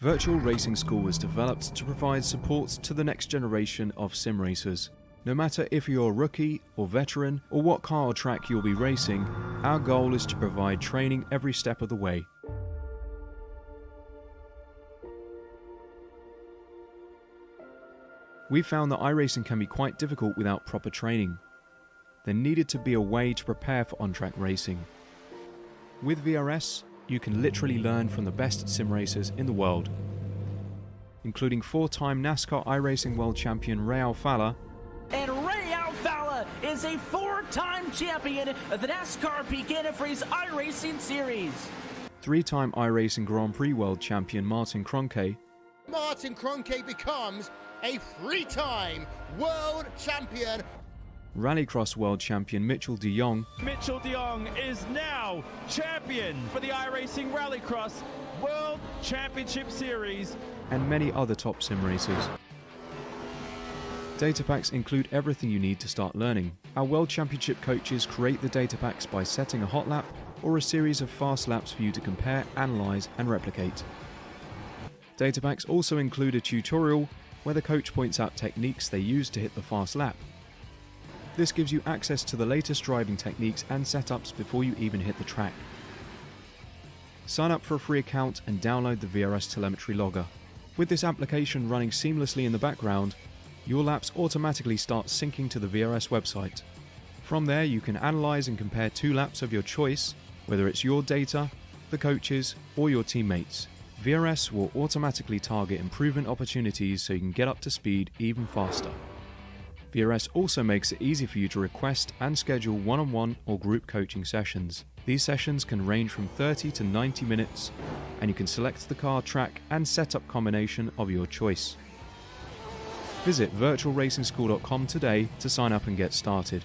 Virtual Racing School was developed to provide support to the next generation of sim racers. No matter if you're a rookie or veteran or what car or track you'll be racing, our goal is to provide training every step of the way. We found that iRacing can be quite difficult without proper training. There needed to be a way to prepare for on-track racing. With VRS, you can literally learn from the best sim racers in the world, including 4-time NASCAR iRacing World Champion Ray Alfala. And Ray Alfala is a 4-time champion of the NASCAR Pekin Freeze iRacing Series. 3-time iRacing Grand Prix World Champion Martin Kroenke. Martin Kroenke becomes a 3-time world champion. Rallycross World Champion Mitchell de Jong. Mitchell de Jong is now champion for the iRacing Rallycross World Championship Series. And many other top sim racers. Data packs include everything you need to start learning. Our World Championship coaches create the data packs by setting a hot lap or a series of fast laps for you to compare, analyze, and replicate. Data packs also include a tutorial where the coach points out techniques they use to hit the fast lap. This gives you access to the latest driving techniques and setups before you even hit the track. Sign up for a free account and download the VRS telemetry logger. With this application running seamlessly in the background, your laps automatically start syncing to the VRS website. From there, you can analyze and compare 2 laps of your choice, whether it's your data, the coaches, or your teammates. VRS will automatically target improvement opportunities so you can get up to speed even faster. VRS also makes it easy for you to request and schedule one-on-one or group coaching sessions. These sessions can range from 30 to 90 minutes, and you can select the car, track, and setup combination of your choice. Visit virtualracingschool.com today to sign up and get started.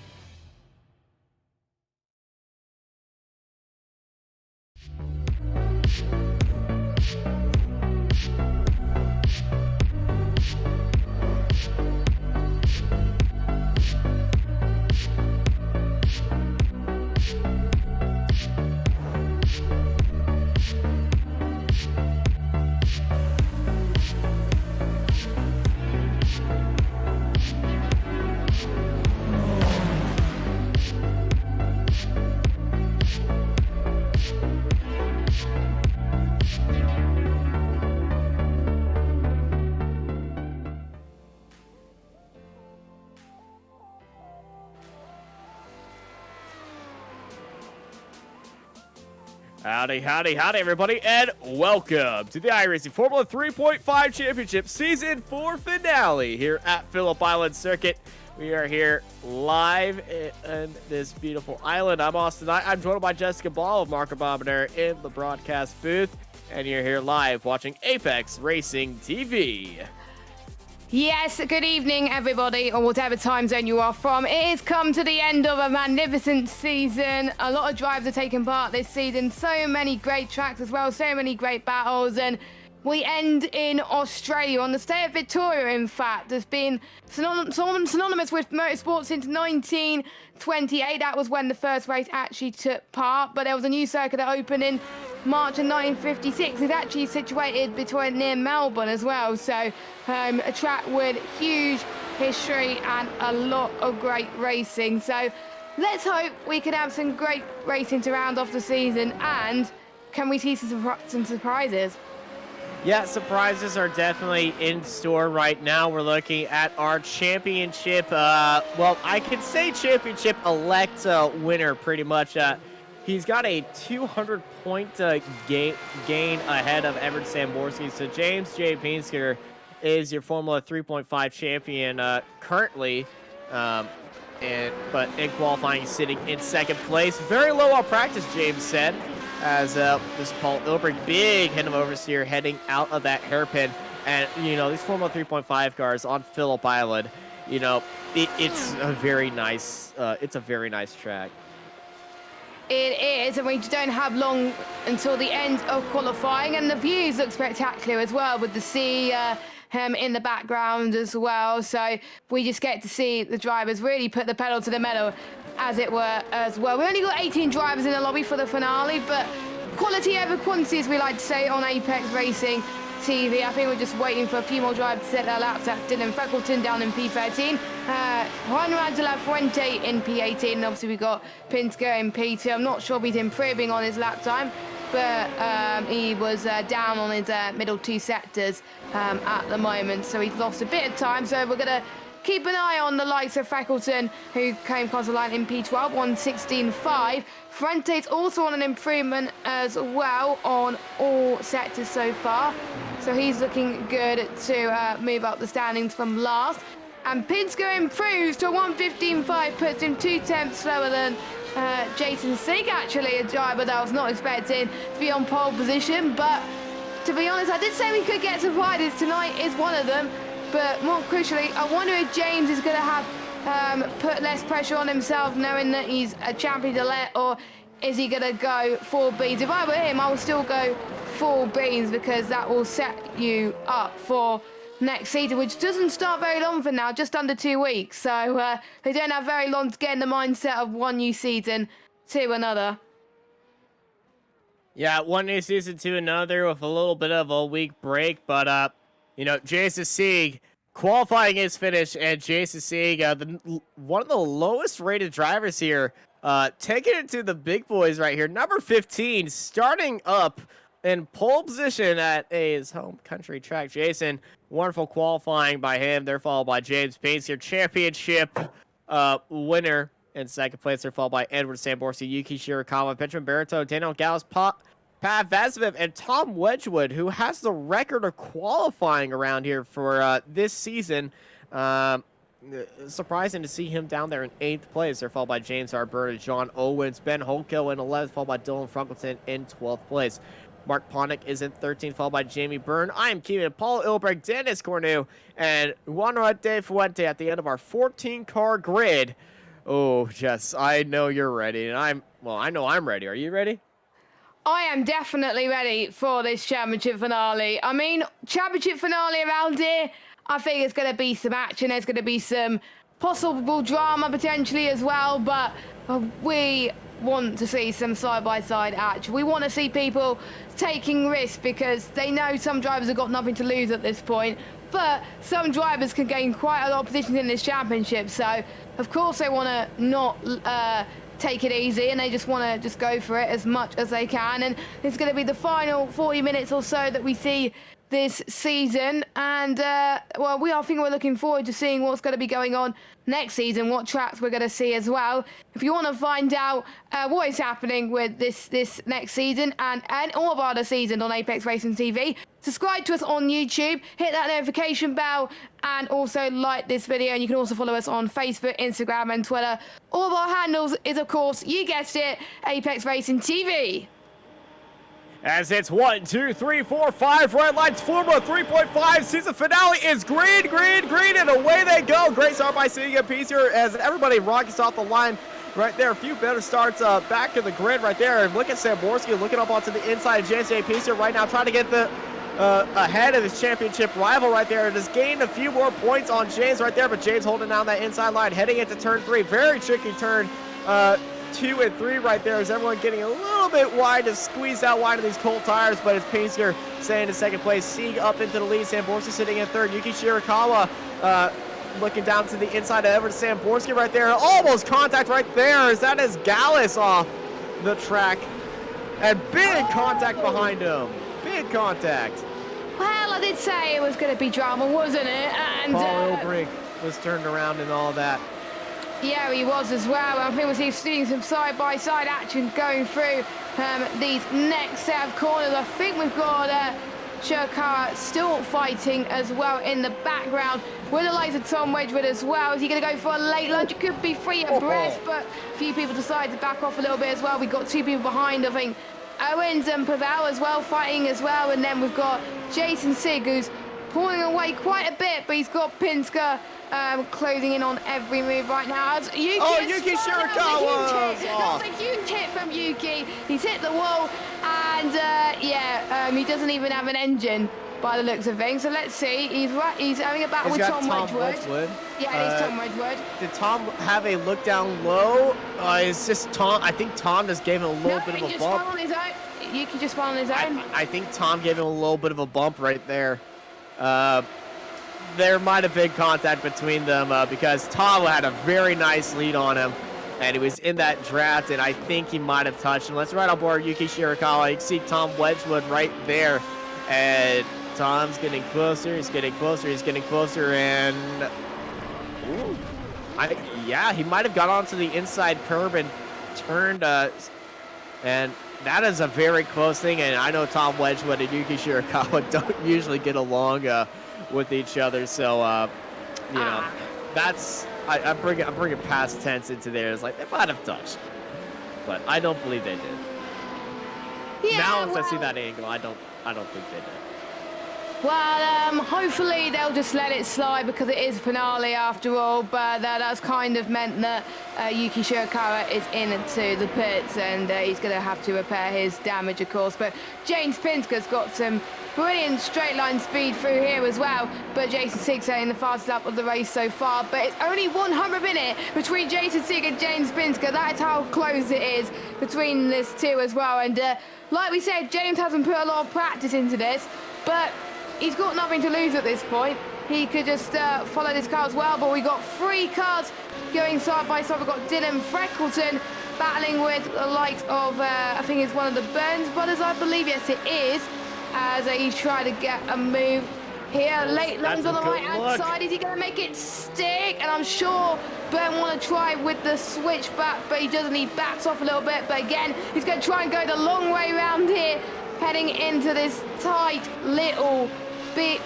Howdy, howdy, howdy, everybody, and welcome to the iRacing Formula 3.5 Championship Season 4 finale here at Phillip Island Circuit. We are here live in this beautiful island. I'm Austin. I'm joined by Jessica Ball of Marker Bomber in the broadcast booth, and you're here live watching Apex Racing TV. Yes, good evening, everybody, or whatever time zone you are from. It has come to the end of a magnificent season. A lot of drivers are taking part this season. So many great tracks as well, so many great battles, and we end in Australia on the state of Victoria. In fact, has been synonymous with motorsport since 1928. That was when the first race actually took part, but there was a new circuit that opened in March of 1956. It's actually situated near Melbourne as well, so a track with huge history and a lot of great racing. So let's hope we can have some great racing to round off the season, and can we see some surprises? Yeah, surprises are definitely in store right now. We're looking at our championship, well, I can say championship-elect winner pretty much. He's got a 200-point gain ahead of Everett Samborski. So James J. Pinsker is your Formula 3.5 champion currently, but in qualifying he's sitting in second place. Very low on practice, James said, as this Paul Ilbrick, big head of oversteer heading out of that hairpin. And, you know, these Formula 3.5 cars on Phillip Island, you know, it's a very nice track. It is, and we don't have long until the end of qualifying, and the views look spectacular as well, with the sea in the background as well. So we just get to see the drivers really put the pedal to the metal, as it were, as well. We only got 18 drivers in the lobby for the finale, but quality over quantity, as we like to say on Apex Racing. TV. I think we're just waiting for a few more drivers to set their laps. That's Dylan Freckleton down in P13, Juan de la Fuente in P18, and obviously we got Pinsker in P2. I'm not sure if he's improving on his lap time, but he was down on his middle 2 sectors at the moment, so he's lost a bit of time. So we're going to keep an eye on the likes of Freckleton, who came across the line in P12, 1:16.5. Fuente's also on an improvement as well on all sectors so far, so he's looking good to move up the standings from last. And Pinsker improves to 1:15.5, puts him 2/10 slower than Jason Sieg, actually, a driver that I was not expecting to be on pole position. But to be honest, I did say we could get some riders. Tonight is one of them. But more crucially, I wonder if James is going to have put less pressure on himself, knowing that he's a champion elect, or is he going to go full beans? If I were him, I would still go full beans, because that will set you up for next season, which doesn't start very long from now, just under 2 weeks. So they don't have very long to get in the mindset of one new season to another. Yeah, one new season to another with a little bit of a week break, but you know, Jason Sieg qualifying his finish, and Jason Sieg, one of the lowest rated drivers here, taking it to the big boys right here. Number 15, starting up in pole position at his home country track. Jason, wonderful qualifying by him. They're followed by James Painter, championship winner in second place. They're followed by Edward Samborski, Yuki Shirakawa, Benjamin Barreto, Daniel Gauss, Pat Vazovic, and Tom Wedgwood, who has the record of qualifying around here for this season. Surprising to see him down there in 8th place. They're followed by James Alberta, John Owens, Ben Holko in 11th, followed by Dylan Freckleton in 12th place. Mark Pontic is in 13th, followed by Jamie Byrne. I am Keenan, Paul Ilberg, Dennis Cornu, and Juan de Fuente at the end of our 14-car grid. Oh, Jess, I know you're ready, and I know I'm ready. Are you ready? I am definitely ready for this championship finale. I mean, championship finale around here, I think it's going to be some action. There's going to be some possible drama potentially as well, but we want to see some side-by-side action. We want to see people taking risks, because they know some drivers have got nothing to lose at this point, but some drivers can gain quite a lot of positions in this championship. So, of course, they want to not take it easy, and they just want to go for it as much as they can. And it's going to be the final 40 minutes or so that we see this season, and well, I think we're looking forward to seeing what's going to be going on next season, what tracks we're going to see as well. If you want to find out what is happening with this next season and all of our other seasons on Apex Racing TV, subscribe to us on YouTube, hit that notification bell, and also like this video. And you can also follow us on Facebook, Instagram, and Twitter. All of our handles is, of course, you guessed it, Apex Racing TV. As it's 1, 2, 3, 4, 5 red lights, Formula 3.5 season finale is green, and away they go. Great start by Sieg and Peace here as everybody rockets off the line right there. A few better starts back to the grid right there. And look at Samborski looking up onto the inside of James J. Peace here right now, trying to get the ahead of his championship rival right there. Just gained a few more points on James right there, but James holding down that inside line, heading into turn 3. Very tricky turn 2 and 3 right there, as everyone getting a little bit wide to squeeze out wide of these cold tires, but it's Pinsker staying in second place. Sieg up into the lead, Samborski sitting in third. Yuki Shirakawa looking down to the inside of Edward Samborski right there. Almost contact right there, as that is Gallus off the track. And big contact behind him. Big contact. Well, I did say it was going to be drama, wasn't it? And Paul Ilbrink was turned around and all that. Yeah, he was as well. I think we're seeing some side-by-side action going through these next set of corners. I think we've got Shirakawa still fighting as well in the background with the likes of Tom Wedgwood as well. Is he going to go for a late lunge? It could be 3 abreast, but a few people decided to back off a little bit as well. We've got 2 people behind, I think. Owens and Pavel as well fighting as well, and then we've got Jason Sieg, who's pulling away quite a bit, but he's got Pinsker closing in on every move right now. Yuki Shirakawa! That's a huge hit from Yuki. He's hit the wall, and he doesn't even have an engine by the looks of things. So let's see. He's having a battle with Tom Wedgwood. Yeah, it's Tom Wedgwood. Did Tom have a look down low? It's just Tom. I think Tom just gave him a little bit of a bump. On his own. Yuki just won on his own? I think Tom gave him a little bit of a bump right there. There might have been contact between them because Tom had a very nice lead on him, and he was in that draft, and I think he might have touched him. Let's right on board Yuki Shirakawa. You can see Tom Wedgwood right there, and Tom's getting closer. He's getting closer. He's getting closer, and ooh, yeah, he might have got onto the inside curb and turned, and that is a very close thing. And I know Tom Wedgwood and Yuki Shirakawa don't usually get along with each other, so you know, that's I'm bringing past tense into there. It's like they might have touched, but I don't believe they did. Yeah, now, once I see that angle, I don't think they did. Well, hopefully they'll just let it slide because it is finale after all, but that's kind of meant that Yuki Shirakawa is into the pits, and he's going to have to repair his damage, of course. But James Pinska's got some brilliant straight line speed through here as well, but Jason Sig's in the fastest lap of the race so far, but it's only 100 minute between Jason Sig and James Pinska. That is how close it is between this two as well, and like we said, James hasn't put a lot of practice into this, but he's got nothing to lose at this point. He could just follow this car as well, but we got 3 cars going side by side. We've got Dylan Freckleton battling with the likes of, I think it's one of the Burns brothers, I believe. Yes, it is, as he's trying to get a move here. Late lands on the right-hand side. Is he going to make it stick? And I'm sure Burn want to try with the switchback, but he doesn't. He backs off a little bit, but again, he's going to try and go the long way around here, heading into this tight little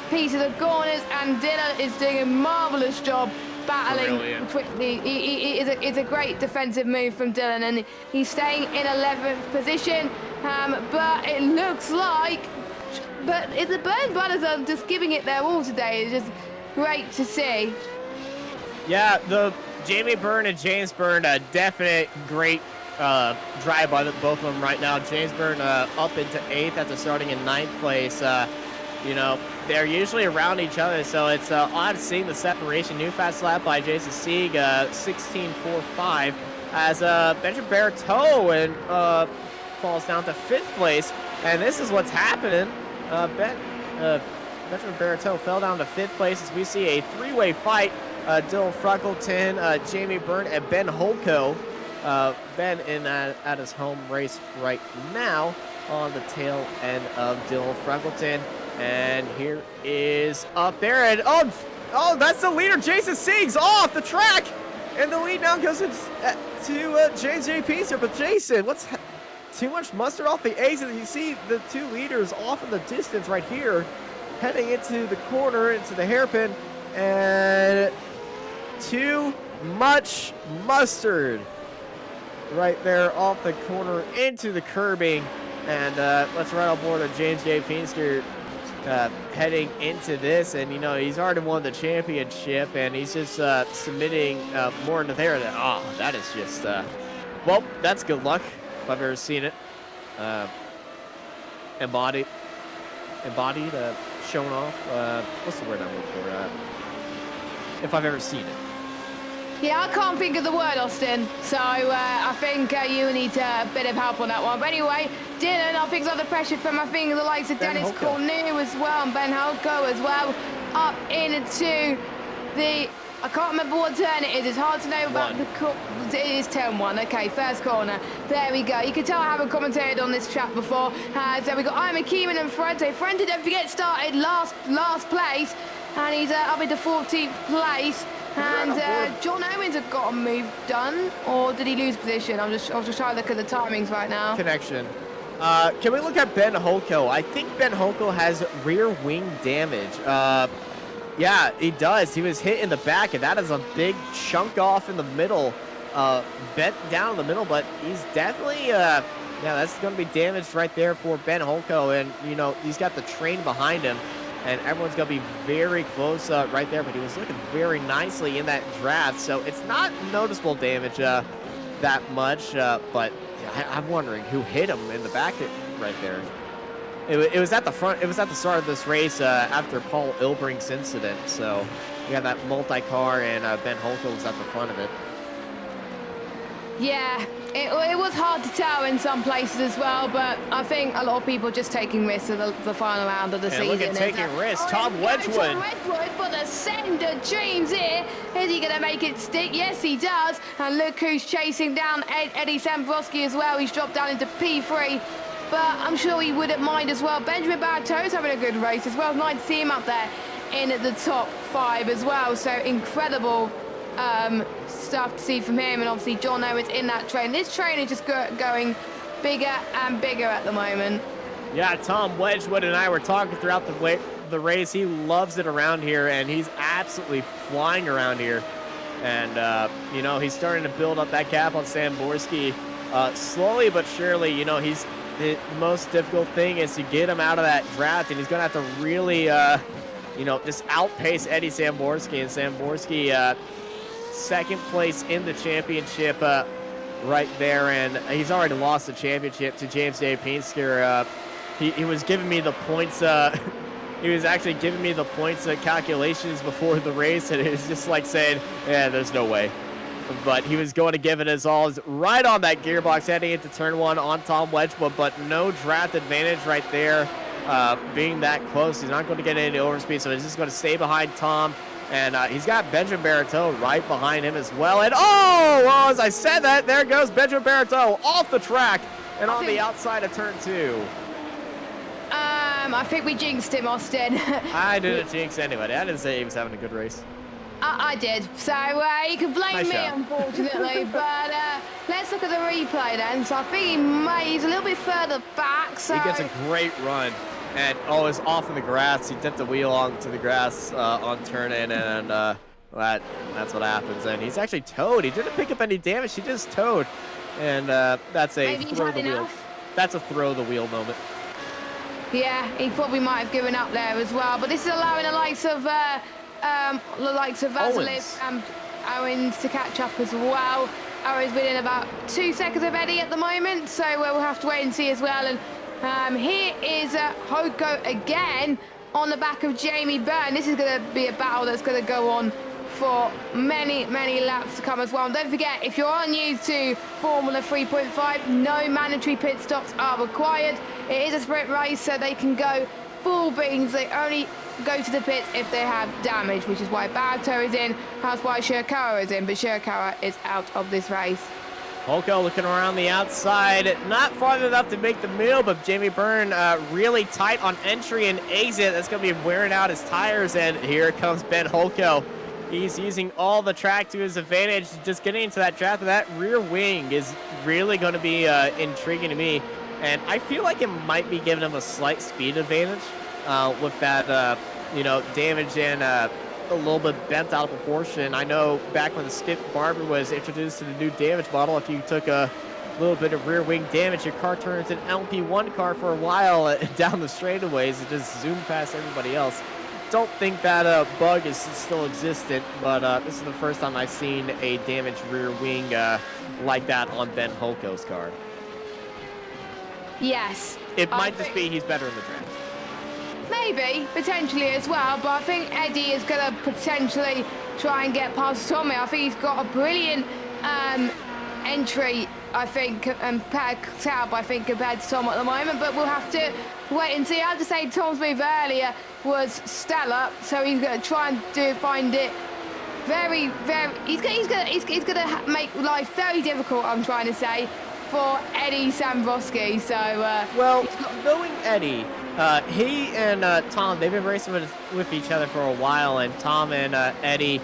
piece of the corners, and Dylan is doing a marvelous job battling quickly. It's a great defensive move from Dylan, and he's staying in 11th position, but it looks like the Burn brothers are just giving it their all today. It's just great to see. Yeah, the Jamie Byrne and James Byrne, a definite great drive by both of them right now. James Byrne up into 8th after starting in 9th place. You know, they're usually around each other, so it's odd seeing the separation. New fast lap by Jason Sieg, 16.45, as Benjamin Berto and falls down to 5th place. And this is what's happening. Benjamin Berto fell down to 5th place as we see a 3-way fight. Dylan Freckleton, Jamie Byrne, and Ben Holko. Ben in at his home race right now on the tail end of Dylan Freckleton. And here is up there, and oh, that's the leader. Jason Sieg's off the track, and the lead now goes to James J. Pinsker. But Jason, what's too much mustard off the exit? You see the 2 leaders off in the distance right here, heading into the corner, into the hairpin, and too much mustard right there off the corner into the curbing. And let's ride on board of James J. Pinsker. Heading into this, and you know, he's already won the championship, and he's just submitting more into there. That is just well, that's good luck if I've ever seen it. Embodied, shown off. What's the word I'm looking for? If I've ever seen it. Yeah, I can't think of the word, Austin, so I think you need a bit of help on that one. But anyway, Dylan, I think, is under pressure from, I think, the likes of Dennis Cornu as well, and Ben Holko as well, up into the, I can't remember what turn it is. It's hard to know about it is turn 1. Okay, first corner. There we go. You can tell I haven't commentated on this track before. So we got Iman Keeman and Frente. Frente, don't forget, started last place, and he's up into 14th place. And John Owens had got a move done, or did he lose position? I was just trying to look at the timings right now. Connection. Can we look at Ben Holko? I think Ben Holko has rear wing damage. Yeah, he does. He was hit in the back, and that is a big chunk off in the middle, bent down in the middle, but he's definitely, yeah, that's going to be damaged right there for Ben Holko, and, you know, he's got the train behind him, and everyone's going to be very close right there, but he was looking very nicely in that draft, so it's not noticeable damage that much, but yeah, I'm wondering who hit him in the back right there. It was at the front. It was at the start of this race after Paul Ilbrink's incident. So we got that multi-car, and Ben Holko was at the front of it. Yeah, it was hard to tell in some places as well, but I think a lot of people just taking risks in the final round of the season. Look at taking risks. Tom Wedgwood. Tom Wedgwood for the sender dreams here. Is he going to make it stick? Yes, he does. And look who's chasing down Eddie Sambrowski as well. He's dropped down into P3. But I'm sure he wouldn't mind as well. Benjamin Bartow's having a good race as well. Nice to see him up there in the top 5 as well. So incredible stuff to see from him, and obviously John Owens in that train. This train is just going bigger and bigger at the moment. Yeah, Tom Wedgwood and I were talking throughout the race. He loves it around here, and he's absolutely flying around here. And, you know, he's starting to build up that gap on Sam Borski slowly but surely. You know, the most difficult thing is to get him out of that draft, and he's going to have to really, you know, just outpace Eddie Samborski. And Samborski, second place in the championship right there, and he's already lost the championship to James J. Pinsker. He was giving me the points. He was actually giving me the points calculations before the race, and it was just like saying, yeah, there's no way. But he was going to give it his all. Right on that gearbox heading into turn 1 on Tom Wedgwood, but no draft advantage right there. Being that close, he's not going to get any overspeed, so he's just going to stay behind Tom. And he's got Benjamin Baratow right behind him as well. And oh, well, as I said that, there goes Benjamin Baratow off the track and on the outside of turn 2. I think we jinxed him, Austin. I didn't jinx anybody. I didn't say he was having a good race. I did. So you can blame me, unfortunately. But let's look at the replay then. So I think he's a little bit further back. So he gets a great run. And, oh, it's off in the grass. He dipped the wheel onto the grass on turn in, and that's what happens. And he's actually towed. He didn't pick up any damage. He just towed. And that's a throw the wheel. That's a throw the wheel moment. Yeah, he probably might have given up there as well. But this is allowing the likes of Vasiliev and Owens to catch up as well. Owens within about 2 seconds of Eddie at the moment, so we'll have to wait and see as well. And here is Hoko again on the back of Jamie Byrne. This is going to be a battle that's going to go on for many, many laps to come as well. And don't forget, if you're new to Formula 3.5, no mandatory pit stops are required. It is a sprint race, so they can go full beans. They only go to the pits if they have damage, which is why Baratow is in, that's why Shirakawa is in, but Shirakawa is out of this race. Holko looking around the outside, not far enough to make the move, but Jamie Byrne really tight on entry and exit. That's going to be wearing out his tires, and here comes Ben Holko. He's using all the track to his advantage, just getting into that draft. That rear wing is really going to be intriguing to me, and I feel like it might be giving him a slight speed advantage with that, you know, damage and a little bit bent out of proportion. I know back when the Skip Barber was introduced to the new damage model, if you took a little bit of rear wing damage, your car turned into an LP1 car for a while down the straightaways and just zoomed past everybody else. Don't think that bug is still existent, but this is the first time I've seen a damaged rear wing like that on Ben Holko's car. Yes. It might just be he's better in the draft. Maybe, potentially as well, but I think Eddie is going to potentially try and get past Tommy. I think he's got a brilliant entry, I think, and setup, I think, compared to Tom at the moment, but we'll have to wait and see. I have to say, Tom's move earlier was stellar, so he's going to try and find it very, very... He's going to make life very difficult, I'm trying to say, for Eddie Sambrowski, so... well, knowing Eddie... he and Tom, they've been racing with each other for a while, and Tom and Eddie,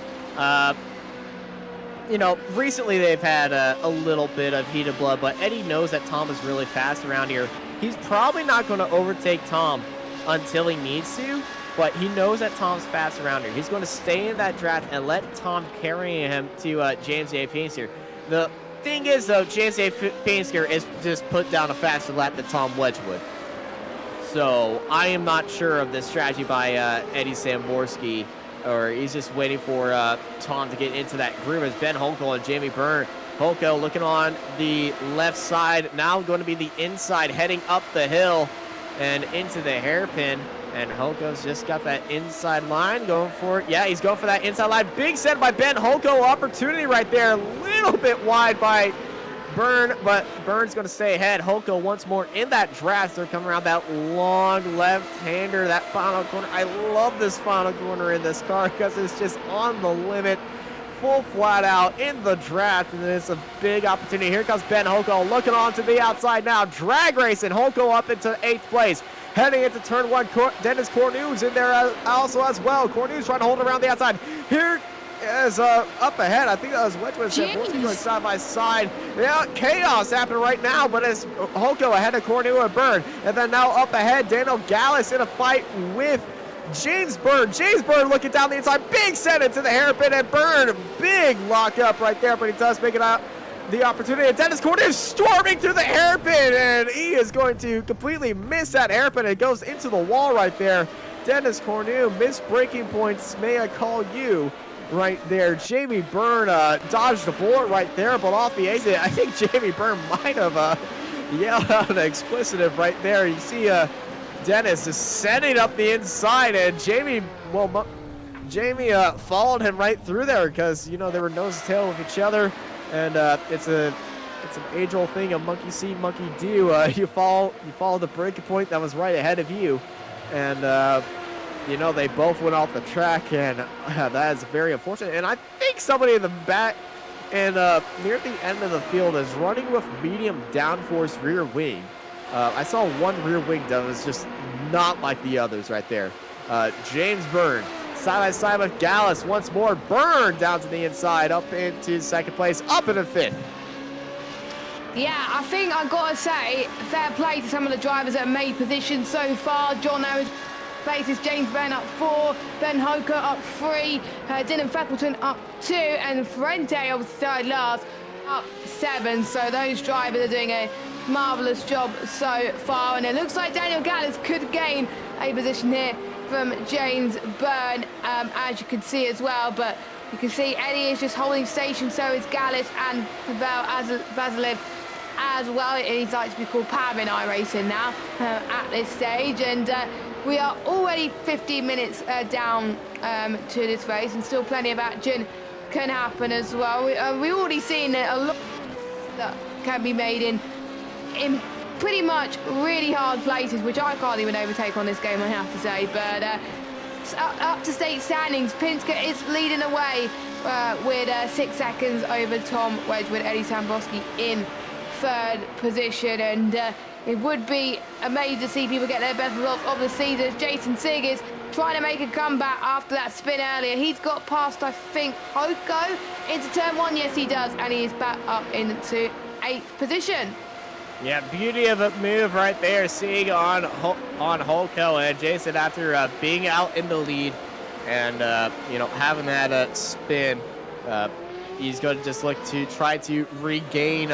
you know, recently they've had a little bit of heated blood, but Eddie knows that Tom is really fast around here. He's probably not going to overtake Tom until he needs to, but he knows that Tom's fast around here. He's going to stay in that draft and let Tom carry him to James A. Pinsker. The thing is, though, James A. Pinsker is just put down a faster lap than Tom Wedgwood. So I am not sure of this strategy by Eddie Samborski, or he's just waiting for Tom to get into that groove as Ben Holko and Jamie Byrne. Holko looking on the left side, now going to be the inside, heading up the hill and into the hairpin. And Holko's just got that inside line going for it. Yeah, he's going for that inside line. Big set by Ben Holko. Opportunity right there. A little bit wide by Burn, but Burn's going to stay ahead. Hoko once more in that draft. They're coming around that long left-hander, that final corner. I love this final corner in this car because it's just on the limit, full flat out in the draft, and it's a big opportunity. Here comes Ben Hoko looking on to the outside now. Drag racing Hoko up into 8th place. Heading into turn 1, Dennis Cornu's in there also as well. Cornu's trying to hold around the outside. Here is up ahead. I think that was Wedgwood going side by side. Yeah, chaos happening right now, but it's Hoko ahead of Cornu and Burn. And then now up ahead, Daniel Gallus in a fight with James Byrne. James Byrne looking down the inside. Big set into the hairpin, and Byrne, big lock up right there, but he does make it out the opportunity. And Dennis Cornu is storming through the hairpin, and he is going to completely miss that hairpin. It goes into the wall right there. Dennis Cornu, missed braking points, may I call you, right there. Jamie Byrne dodged the bullet right there, but off the exit, I think Jamie Byrne might have yelled out an explicitive right there. You see Dennis is setting up the inside, and Jamie followed him right through there because, you know, they were nose to tail with each other. And it's an age-old thing, a monkey see, monkey do. You follow the breaking point that was right ahead of you, and you know, they both went off the track, and that is very unfortunate. And I think somebody in the back and near the end of the field is running with medium downforce rear wing. I saw one rear wing that was just not like the others right there. James Byrne side by side with Gallus once more. Byrne down to the inside, up into 2nd place, up into 5th. Yeah, I think I've got to say, fair play to some of the drivers that have made positions so far. John Owens faces James Byrne up 4, Ben Hoko up 3, Dylan Feckleton up 2, and Frente outside last up 7. So those drivers are doing a marvellous job so far, and it looks like Daniel Gallus could gain a position here from James Byrne, as you can see as well. But you can see Eddie is just holding station, so is Gallus and Pavel Vasilev as well. He's like to be called Pav in iRacing now at this stage, and we are already 15 minutes down to this race, and still plenty of action can happen as well. We've already seen a lot that can be made in pretty much really hard places, which I can't even overtake on this game, I have to say. But up to state standings, Pinsker is leading away with 6 seconds over Tom Wedgwood. Eddie Samboski in 3rd position, and it would be amazing to see people get their best results of the season. Jason Sig is trying to make a comeback after that spin earlier. He's got past, I think, Hoko into turn 1. Yes, he does, and he is back up into 8th position. Yeah, beauty of a move right there, seeing on Hoko, and Jason, after being out in the lead and you know, having that spin, he's going to just look to try to regain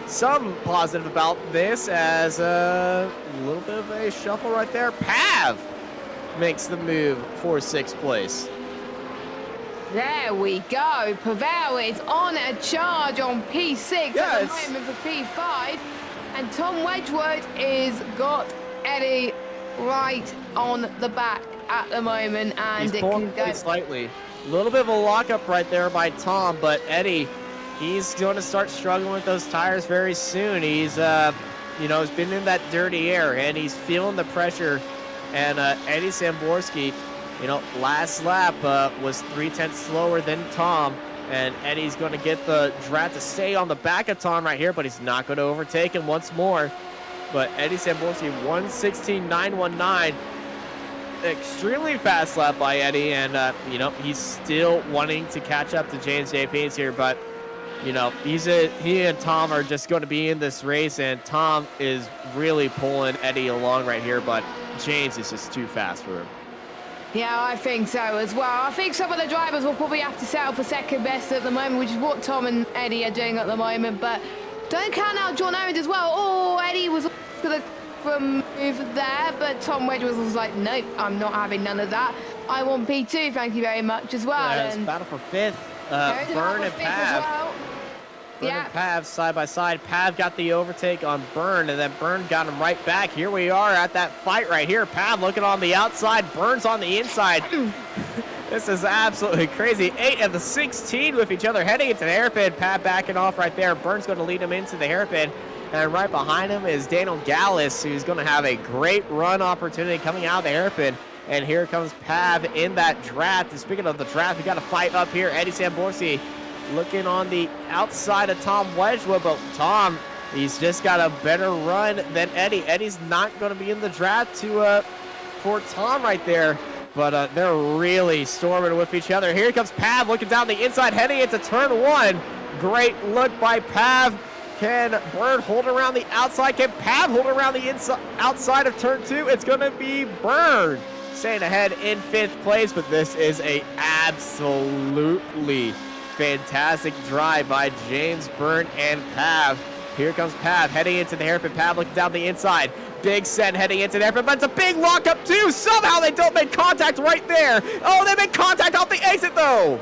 some positive about this, as a little bit of a shuffle right there. Pav makes the move for 6th place. There we go. Pavel is on a charge on P6 at the moment for P5. And Tom Wedgwood is got Eddie right on the back at the moment, and he's pulling slightly. A little bit of a lockup right there by Tom, but Eddie, he's going to start struggling with those tires very soon. He's, you know, he's been in that dirty air, and he's feeling the pressure. And Eddie Samborski, you know, last lap was 0.3 slower than Tom. And Eddie's going to get the draft to stay on the back of Tom right here, but he's not going to overtake him once more. But Eddie Samborski, 1:16.919. Extremely fast lap by Eddie, and, you know, he's still wanting to catch up to James J. Pace here, but, you know, he and Tom are just going to be in this race, and Tom is really pulling Eddie along right here, but James is just too fast for him. Yeah, I think so as well. I think some of the drivers will probably have to settle for 2nd best at the moment, which is what Tom and Eddie are doing at the moment. But don't count out John Owens as well. Oh, Eddie was going to move there, but Tom Wedgwood was like, nope, I'm not having none of that. I want P2, thank you very much as well. Yeah, it's battle for 5th. Byrne and Pav. Byrne and Pav side by side. Pav got the overtake on Byrne, and then Byrne got him right back. Here we are at that fight right here. Pav looking on the outside. Byrne's on the inside. This is absolutely crazy. 8 of the 16 with each other heading into the hairpin. Pav backing off right there. Burn's going to lead him into the hairpin. And right behind him is Daniel Gallus, who's going to have a great run opportunity coming out of the hairpin. And here comes Pav in that draft. And speaking of the draft, we got a fight up here. Eddie Samborski looking on the outside of Tom Wedgwood. But Tom, he's just got a better run than Eddie. Eddie's not going to be in the draft for Tom right there. But they're really storming with each other. Here comes Pav looking down the inside, heading into turn 1. Great look by Pav. Can Burn hold around the outside? Can Pav hold around the outside of turn 2? It's going to be Burn staying ahead in 5th place. But this is a absolutely fantastic drive by James Burn and Pav. Here comes Pav heading into the hairpin. Pav looking down the inside. Big send heading into the hairpin, but it's a big lockup too. Somehow they don't make contact right there. Oh, they make contact off the exit though.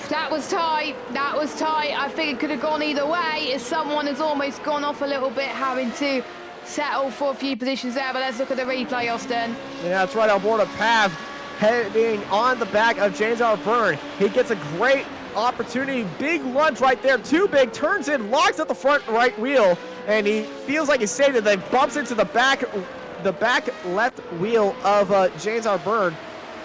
That was tight. That was tight. I think it could have gone either way. If someone has almost gone off a little bit, having to settle for a few positions there. But let's look at the replay, Austin. Yeah, that's right on board of Pav heading on the back of James R. Burn. He gets a great opportunity. Big lunge right there. Too big. Turns in, locks at the front right wheel, and he feels like he's saved it. Then bumps into the back left wheel of James R. Burn.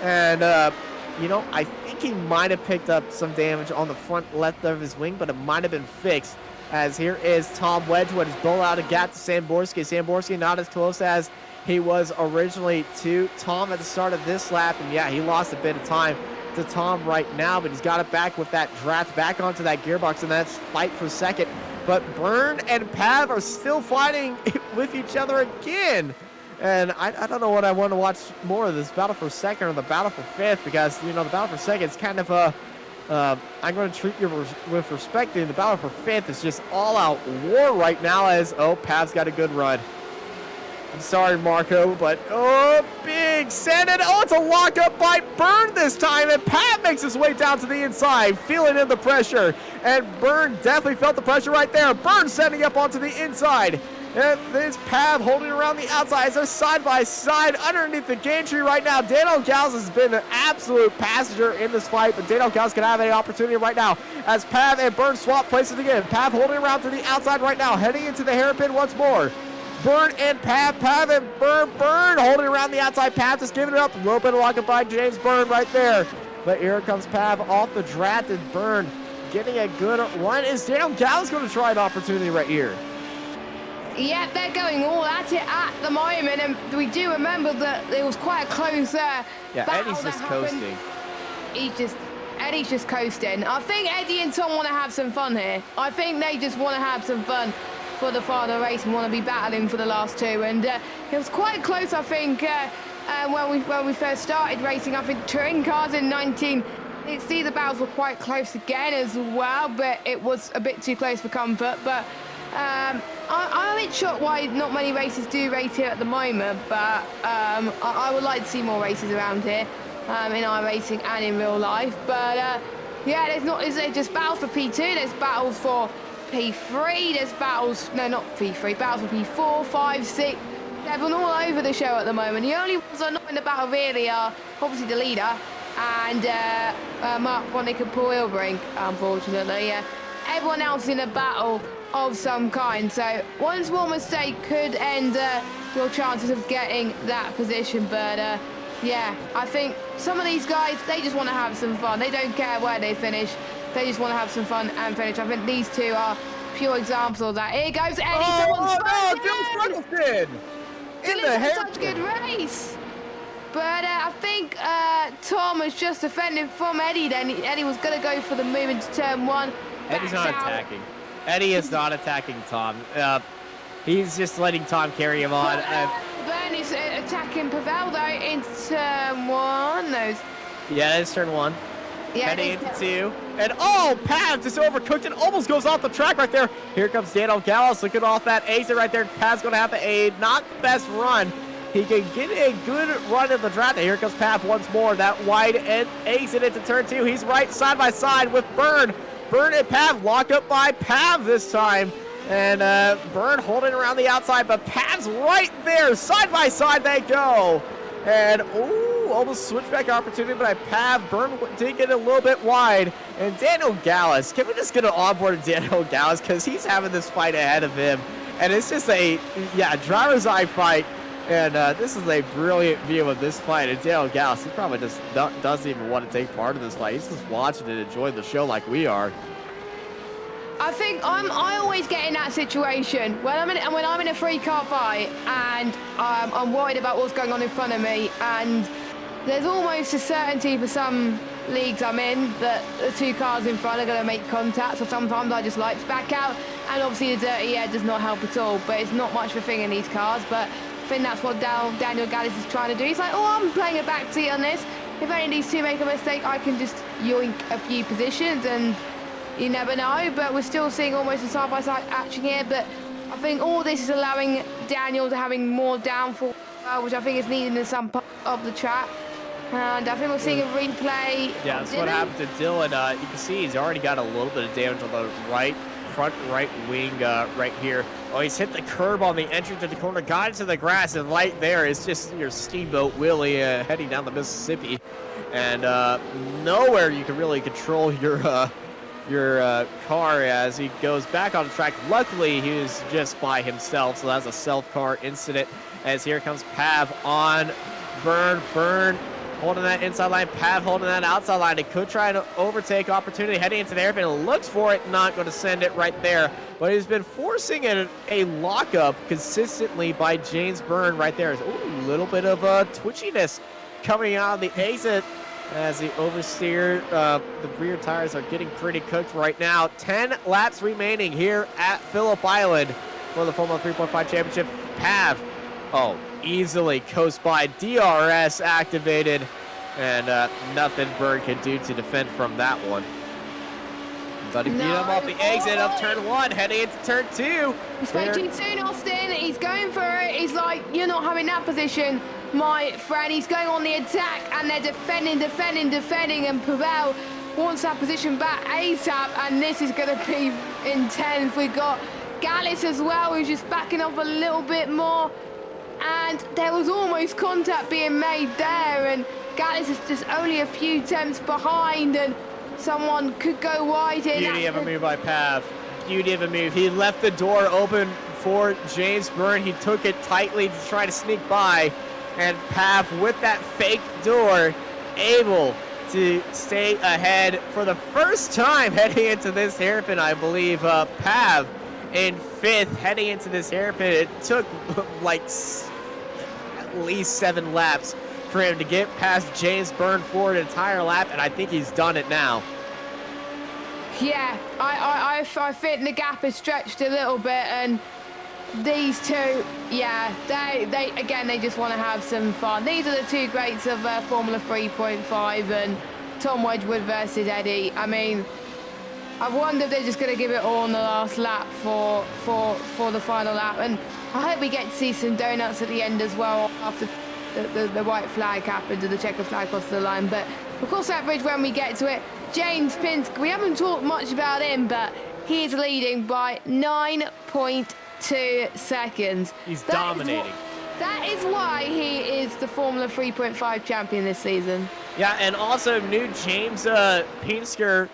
And, you know, I think he might have picked up some damage on the front left of his wing, but it might have been fixed. As here is Tom Wedgwood. He's blown out a gap to Samborski. Samborski not as close as he was originally to Tom at the start of this lap. And yeah, he lost a bit of time to Tom right now, but he's got it back with that draft back onto that gearbox, and that's fight for second. But Burn and Pav are still fighting with each other again. And I don't know what I want to watch more of, this battle for second or the battle for fifth, because, you know, the battle for second is kind of a, I'm going to treat you with respect. And the battle for fifth is just all out war right now as, oh, Pav's got a good run. I'm sorry, Marco, but, oh, big send it. Oh, it's a lockup by Burn this time, and Pav makes his way down to the inside, feeling in the pressure. And Burn definitely felt the pressure right there. Burn sending up onto the inside. And there's Pav holding around the outside. They're side by side underneath the game tree right now. Daniel Gals has been an absolute passenger in this fight, but Daniel Gals can have an opportunity right now as Pav and Burn swap places again. Pav holding around to the outside right now, heading into the hairpin once more. Burn and Pav, Pav and Burn, Burn holding around the outside. Pav just giving it up. A little bit of lockup by James Burn right there. But here comes Pav off the draft, and Burn getting a good run. Is Daniel Gals going to try an opportunity right here? Yeah, they're going all at it at the moment, and we do remember that it was quite a close yeah, Eddie's just coasting. Eddie's just coasting. I think Eddie and Tom want to have some fun here. I think they just want to have some fun for the final race and want to be battling for the last two. And it was quite close, I think, when we first started racing. I think touring cars in 1960, the battles were quite close again as well, but it was a bit too close for comfort. But I'm a bit shocked why not many races do race here at the moment, but I would like to see more races around here in iRacing and in real life. But yeah, there's just battles for P2, there's battles for P3, there's battles, no, not P3, battles for P4, 5, 6, 7, all over the show at the moment. The only ones that are not in the battle really are obviously the leader and Mark Bonnick and Paul Ilbrink, unfortunately. Everyone else in a battle of some kind, so one small mistake could end your chances of getting that position. But yeah, I think some of these guys, they just want to have some fun. They don't care where they finish, they just want to have some fun and finish. I think these two are pure examples of that. Here goes Eddie. Oh no, Dylan Struggleton in the hair. Such a good race. But I think Tom was just defending from Eddie then. Eddie was going to go for the move into turn one. Eddie's not attacking. Eddie is not attacking Tom. He's just letting Tom carry him on. Burn is attacking Pavel though in turn one. Yeah, it's turn one. Yeah, heading into two. And oh, Pav just overcooked and almost goes off the track right there. Here comes Daniel Gallows looking off that exit right there. Pav's going to have a not best run. He can get a good run in the draft. And here comes Pav once more. That wide end exit into turn two. He's right side by side with Burn. Burn and Pav lock up by Pav this time. And Burn holding around the outside, but Pav's right there. Side by side they go. And ooh, almost switchback opportunity, but Pav Burn did get a little bit wide. And Daniel Gallus, can we just get an onboard Daniel Gallus? Because he's having this fight ahead of him. And it's just a, driver's eye fight. And this is a brilliant view of this fight. And Daniel Gallus, he probably just doesn't even want to take part in this fight. He's just watching and enjoying the show like we are. I think I always get in that situation when I'm in a free car fight and I'm worried about what's going on in front of me, and there's almost a certainty for some leagues I'm in that the two cars in front are going to make contact. So sometimes I just like to back out, and obviously the dirty air does not help at all. But it's not much of a thing in these cars. But I think that's what Daniel Gallus is trying to do. He's like, oh, I'm playing a backseat on this. If any of these two make a mistake, I can just yoink a few positions and. You never know, but we're still seeing almost a side-by-side action here. But I think all this is allowing Daniel to having more downfall, which I think is needed in some part of the track. And I think we're seeing a replay. Yeah, that's what happened to Dylan. You can see he's already got a little bit of damage on the front right wing right here. Oh, he's hit the curb on the entry to the corner, got into the grass, and right there is just your Steamboat Willie heading down the Mississippi. And nowhere you can really control your car as he goes back on the track. Luckily, he was just by himself, so that's a self-car incident. As here comes Pav on Burn holding that inside line, Pav holding that outside line. He could try an overtake opportunity heading into the airplane. Looks for it, not going to send it right there. But he's been forcing a lockup consistently by James Byrne right there. Ooh, a little bit of twitchiness coming out of the exit. As the oversteer, the rear tires are getting pretty cooked right now. 10 laps remaining here at Phillip Island for the Formula 3.5 Championship. Pav, easily coast by. DRS activated, and nothing Bird can do to defend from that one. But he beat him off the exit of turn 1, heading into turn 2. He's fighting soon, Austin. He's going for it. He's like, you're not having that position, my friend. He's going on the attack, and they're defending, and Pavel wants that position back ASAP, and this is going to be intense. We've got Gallus as well, who's just backing off a little bit more, and there was almost contact being made there, and Gallus is just only a few tenths behind, and someone could go wide in. Beauty of a move by Pav. Beauty of a move. He left the door open for James Byrne. He took it tightly to try to sneak by. And Pav, with that fake door, able to stay ahead for the first time heading into this hairpin, I believe. Pav in 5th heading into this hairpin. It took like at least 7 laps for him to get past James Byrne for an entire lap, and I think he's done it now. Yeah, I think the gap is stretched a little bit, and these two, yeah, they just want to have some fun. These are the two greats of Formula 3.5, and Tom Wedgwood versus Eddie. I mean, I wonder if they're just going to give it all on the last lap for the final lap, and I hope we get to see some donuts at the end as well after the white flag happened and the checker flag across the line. But of course, that bridge when we get to it. James Pinsk, we haven't talked much about him, but he's leading by 9.2 seconds. He's dominating. That is why he is the Formula 3.5 champion this season. Yeah, and also new James Pinsker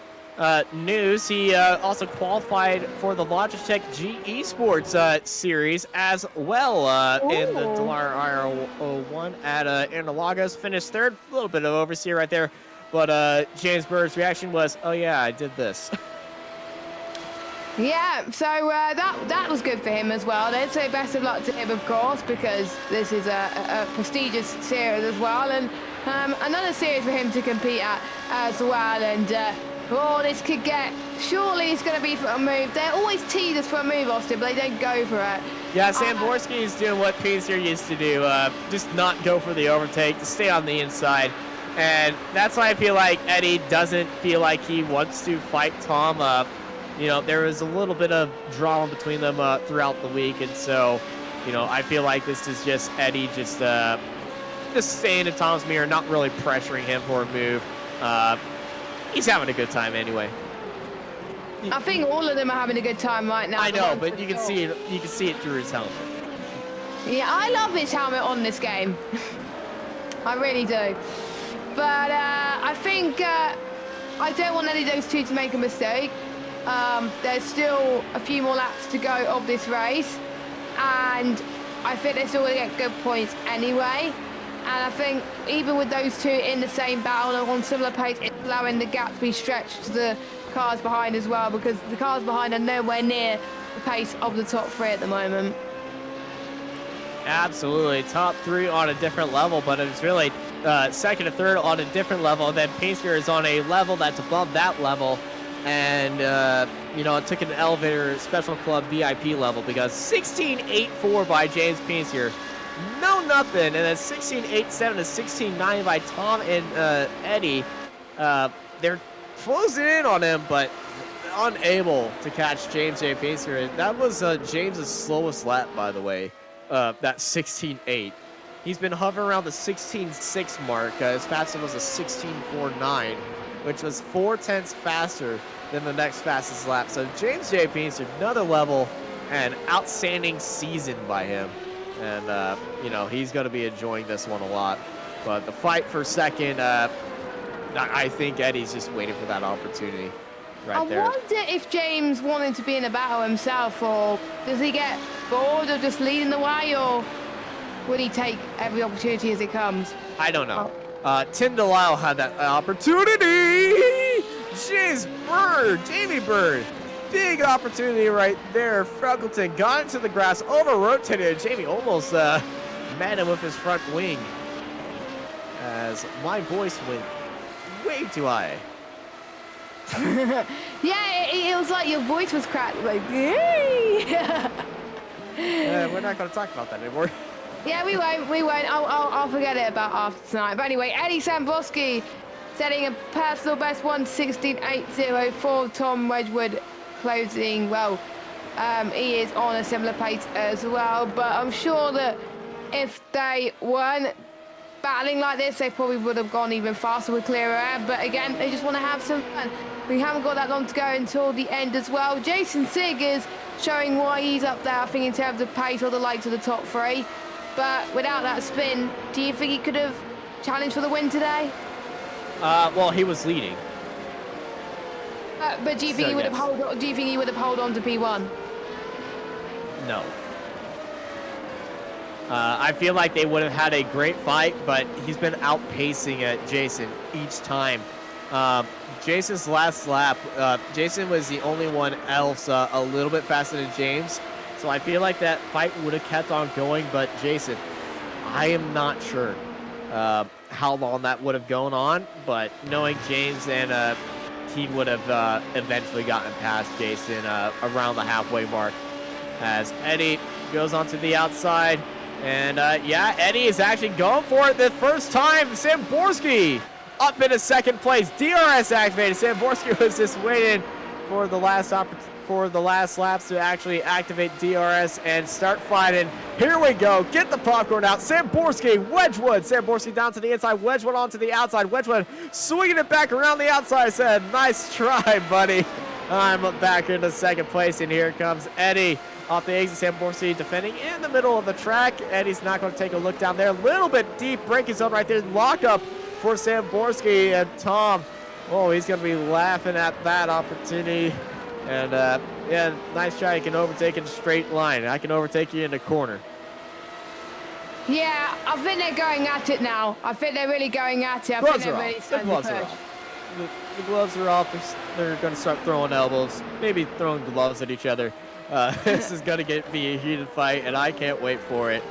news. He also qualified for the Logitech G Esports series as well in the Delar IR01 at Interlagos. Finished 3rd. A little bit of overseer right there. But James Bird's reaction was, oh yeah, I did this. Yeah, so that was good for him as well. I'd say best of luck to him, of course, because this is a prestigious series as well. And another series for him to compete at as well. And this could get, surely it's going to be for a move. They always tease us for a move, Austin, but they don't go for it. Yeah, Samborski is doing what Pinsker used to do, just not go for the overtake, to stay on the inside. And that's why I feel like Eddie doesn't feel like he wants to fight Tom. There was a little bit of drama between them throughout the week, and so, I feel like this is just Eddie just staying in Tom's mirror, not really pressuring him for a move. He's having a good time anyway. I think all of them are having a good time right now. I know, but you can see it. You can see it through his helmet. Yeah, I love his helmet on this game. I really do. But I think I don't want any of those two to make a mistake. There's still a few more laps to go of this race, and I think they're still going to get good points anyway. And I think even with those two in the same battle on similar pace, it's allowing the gap to be stretched to the cars behind as well, because the cars behind are nowhere near the pace of the top three at the moment. Absolutely. Top three on a different level, but it's really second and third on a different level. And then Pinsker is on a level that's above that level. And, you know, it took an elevator special club VIP level because 16.84 by James Pinsker. No nothing. And then 16.87 to 16.9 by Tom and Eddie. They're closing in on him, but unable to catch James J. Pinsker. That was James's slowest lap, by the way. That 16.8. He's been hovering around the 16.6 mark. His fastest was a 16.49, which was 0.4 faster than the next fastest lap. So James J. Pinsker, another level and outstanding season by him. And, you know, he's going to be enjoying this one a lot. But the fight for second, I think Eddie's just waiting for that opportunity right there. I wonder if James wanted to be in a battle himself, or does he get bored of just leading the way, or would he take every opportunity as it comes? I don't know. Tim Delisle had that opportunity. Jeez, Jamie Bird. Big opportunity right there. Freckleton got into the grass, over-rotated. Jamie almost met him with his front wing. As my voice went way too high. Yeah, it was like your voice was cracked, like, hey! We're not going to talk about that anymore. Yeah, we won't. I'll forget it about after tonight. But anyway, Eddie Samborski setting a personal best 1:16.80 for Tom Wedgwood, closing, well, he is on a similar pace as well. But I'm sure that if they weren't battling like this, they probably would have gone even faster with clearer air. But again, they just want to have some fun. We haven't got that long to go until the end as well. Jason Sigg is showing why he's up there, I think, in terms of pace or the likes of the top three. But without that spin, do you think he could have challenged for the win today? Well, he was leading. But do you think he would have hold on? Do you think he would have held on to P1? No. I feel like they would have had a great fight, but he's been outpacing Jason each time. Jason's last lap, Jason was the only one else a little bit faster than James. So I feel like that fight would have kept on going, but Jason, I am not sure how long that would have gone on, but knowing James, and he would have eventually gotten past Jason around the halfway mark. As Eddie goes onto the outside, and yeah, Eddie is actually going for it the first time. Samborski up into second place. DRS activated. Samborski was just waiting for the last laps to actually activate DRS and start fighting. Here we go. Get the popcorn out. Samborski, Wedgwood. Samborski down to the inside. Wedgwood onto the outside. Wedgwood swinging it back around the outside. Said, nice try, buddy. I'm back into second place, and here comes Eddie off the exit. Samborski defending in the middle of the track. Eddie's not going to take a look down there. A little bit deep braking zone right there. Lock up for Samborski, and Tom, oh, he's going to be laughing at that opportunity. And yeah, nice try. You can overtake in a straight line. I can overtake you in the corner. Yeah, I think they're going at it now. I think they're really going at it. I think they're really starting to push. The gloves are off. They're going to start throwing elbows, maybe throwing gloves at each other. This is going to be a heated fight, and I can't wait for it.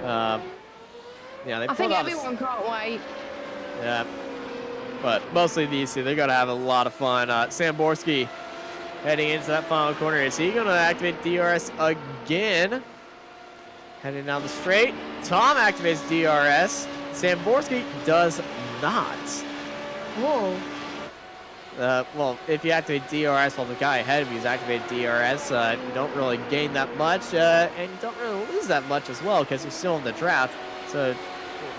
Yeah, I think everyone can't wait. Yeah, but mostly these two, they're going to have a lot of fun. Samborski heading into that final corner. Is he going to activate DRS again? Heading down the straight. Tom activates DRS. Samborski does not. Whoa. Well, if you activate DRS while the guy ahead of you is activated DRS, you don't really gain that much, and you don't really lose that much as well because you're still in the draft. So,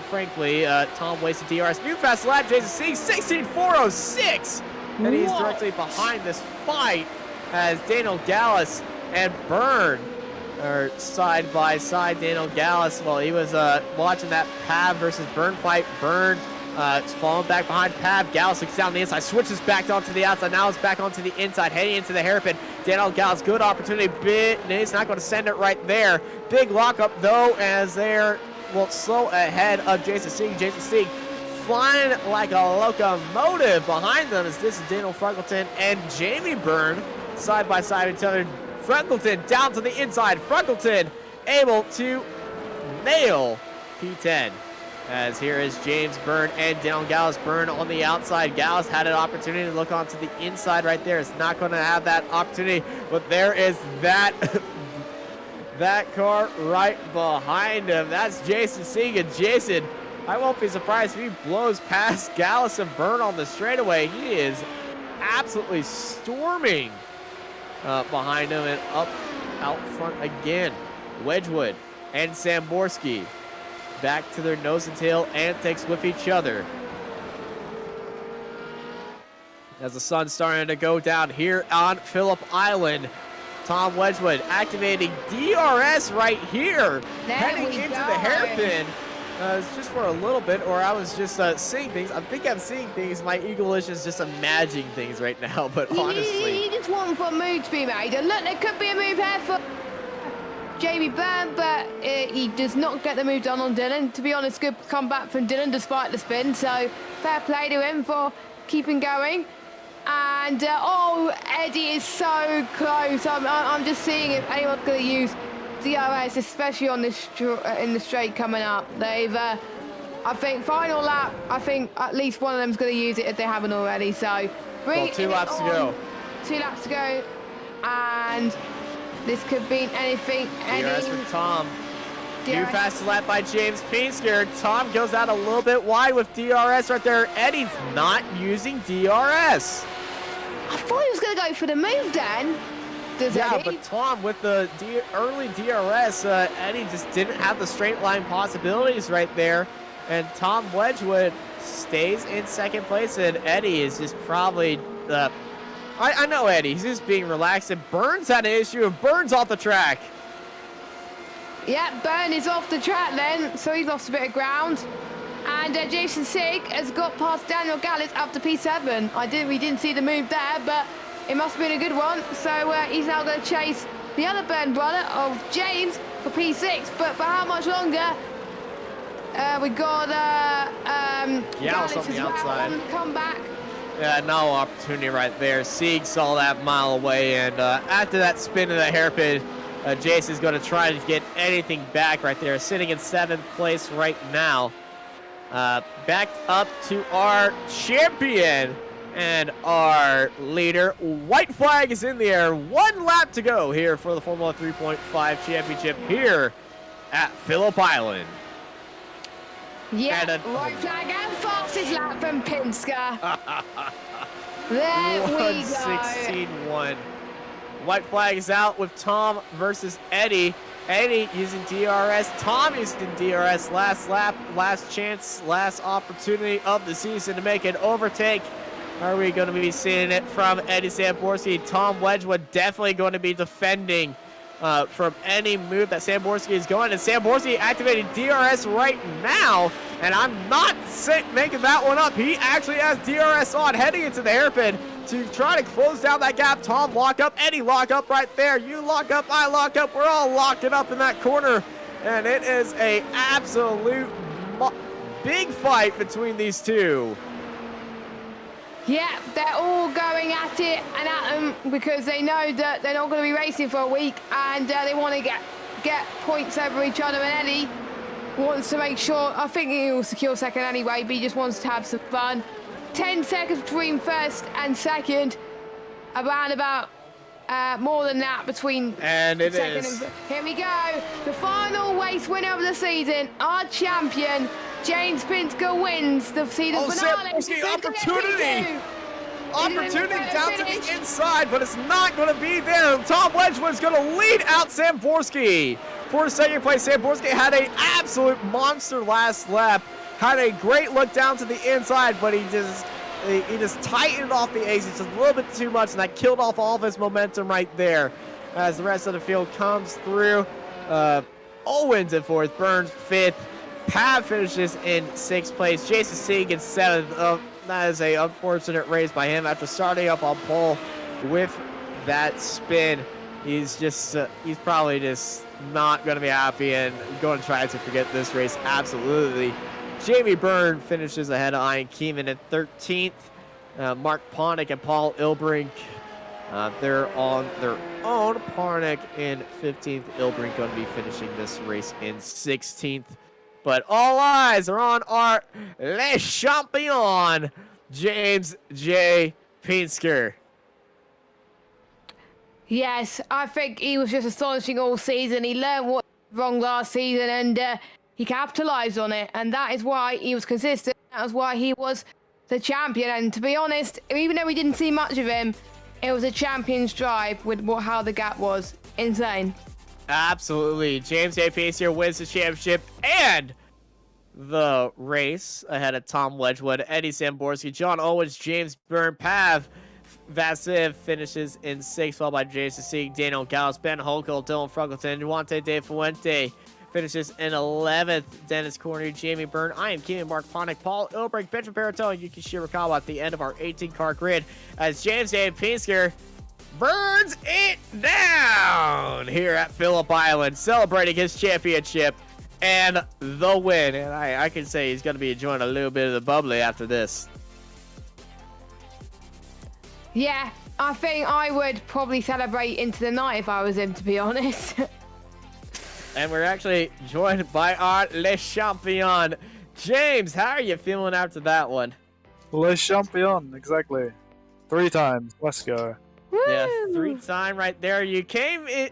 frankly, Tom wasted DRS. New fast lap, Jason Sigg, 16.406. And he's directly behind this fight as Daniel Gallus and Byrne are are side by side. Daniel Gallus, well, he was watching that Pav versus Burn fight. Burn falling back behind Pav. Gallus looks down the inside, switches back onto the outside. Now it's back onto the inside, heading into the hairpin. Daniel Gallus, good opportunity. He's not going to send it right there. Big lockup, though, as they're, well, slow ahead of Jason Sieg. Jason Sieg flying like a locomotive behind them as this is Daniel Freckleton and Jamie Byrne side by side each other. Freckleton down to the inside. Freckleton able to nail P10. As here is James Byrne and Daniel Gallus. Byrne on the outside. Gallus had an opportunity to look onto the inside right there. It's not going to have that opportunity, but there is that that car right behind him. That's Jason Sieg. And Jason, I won't be surprised if he blows past Gallus and Byrne on the straightaway. He is absolutely storming behind him and up out front again. Wedgwood and Samborski back to their nose and tail antics with each other. As the sun's starting to go down here on Phillip Island, Tom Wedgwood activating DRS right here, heading into the hairpin. It's just for a little bit, or I was just seeing things. I think I'm seeing things. My eagle-ish is just imagining things right now, but honestly. He just wants for a move to be made. And look, there could be a move here for Jamie Byrne, but he does not get the move done on Dylan. To be honest, good comeback from Dylan despite the spin. So fair play to him for keeping going. And oh, Eddie is so close. I'm just seeing if anyone's going to use DRS, especially on this in the straight coming up. They've, I think, final lap. I think at least one of them's going to use it if they haven't already. So, well, 2 laps to go. 2 laps to go, and this could be anything. DRS for Tom. New fastest lap by James Pinsker. Tom goes out a little bit wide with DRS right there. Eddie's not using DRS. I thought he was going to go for the move then. Yeah, Eddie? but Tom, with the early DRS, Eddie just didn't have the straight line possibilities right there. And Tom Wedgwood stays in second place, and Eddie is just probably I know Eddie. He's just being relaxed, and Burns had an issue, and Burns off the track. Yeah, Byrne is off the track then, so he's lost a bit of ground. And Jason Sieg has got past Daniel Gallus after P7. We didn't see the move there, but it must have been a good one. So he's now going to chase the other Byrne brother of James for P6. But for how much longer? We got Gallus on the outside. On the comeback. Yeah, no opportunity right there. Sieg saw that mile away, and after that spin in the hairpin, Jason's going to try to get anything back right there. Sitting in 7th place right now. Backed up to our champion and our leader. White flag is in the air. 1 lap to go here for the Formula 3.5 championship here at Phillip Island. Yeah, white flag and fastest lap from Pinsker. There we go. 1:16.1. White flag is out with Tom versus Eddie. Eddie using DRS. Tom using DRS. Last lap, last chance, last opportunity of the season to make an overtake. Are we going to be seeing it from Eddie Samborski? Tom Wedgwood definitely going to be defending from any move that Samborski is going. And Samborski activating DRS right now. And I'm not making that one up. He actually has DRS on heading into the hairpin to try to close down that gap. Tom lock up, Eddie lock up right there. You lock up, I lock up. We're all locking up in that corner. And it is a absolute big fight between these two. Yeah, they're all going at it and at them because they know that they're not going to be racing for a week and they want to get points over each other. And Eddie wants to make sure, I think he will secure second anyway, but he just wants to have some fun. 10 seconds between first and second, around about more than that between and it second is. and here we go. The final race winner of the season, our champion, James Pinsker opportunity down to the inside, but it's not going to be there. Tom Wedgwood's going to lead out Samborski. For second place, Samborski had an absolute monster last lap. Had a great look down to the inside, but he just tightened off the ace just a little bit too much, and that killed off all of his momentum right there. As the rest of the field comes through, Owens in 4th, Burns 5th, Pav finishes in 6th place, Jason Sieg in 7th. That is a unfortunate race by him after starting up on pole with that spin. He's probably just not going to be happy and going to try to forget this race absolutely. Jamie Byrne finishes ahead of Ian Keeman in 13th. Mark Ponick and Paul Ilbrink, they're on their own. Ponick in 15th, Ilbrink going to be finishing this race in 16th. But all eyes are on our Le Champion, James J. Pinsker. Yes, I think he was just astonishing all season. He learned what was wrong last season and he capitalised on it. And that is why he was consistent. That was why he was the champion. And to be honest, even though we didn't see much of him, it was a champion's drive with how the gap was. Insane. Absolutely. James A. Pinsker wins the championship and the race ahead of Tom Wedgwood, Eddie Samborski, John Owens, James Byrne, Pav Vasiv finishes in 6th, followed by Jason Sieg, Daniel Gauss, Ben Hokel, Dylan Fruggleton, Juante De Fuente finishes in 11th. Dennis Corney, Jamie Byrne, I am Keeman, Mark Ponick, Paul Ilbrink, Benjamin Paratone, and Yuki Shirakawa at the end of our 18-car grid as James A. Pinsker burns it down here at Phillip Island, celebrating his championship and the win. And I can say he's going to be enjoying a little bit of the bubbly after this. Yeah, I think I would probably celebrate into the night if I was him, to be honest. And we're actually joined by our Le Champion. James, how are you feeling after that one? Le Champion, exactly. 3 times. Let's go. Woo! Yeah, 3-time right there. You came in,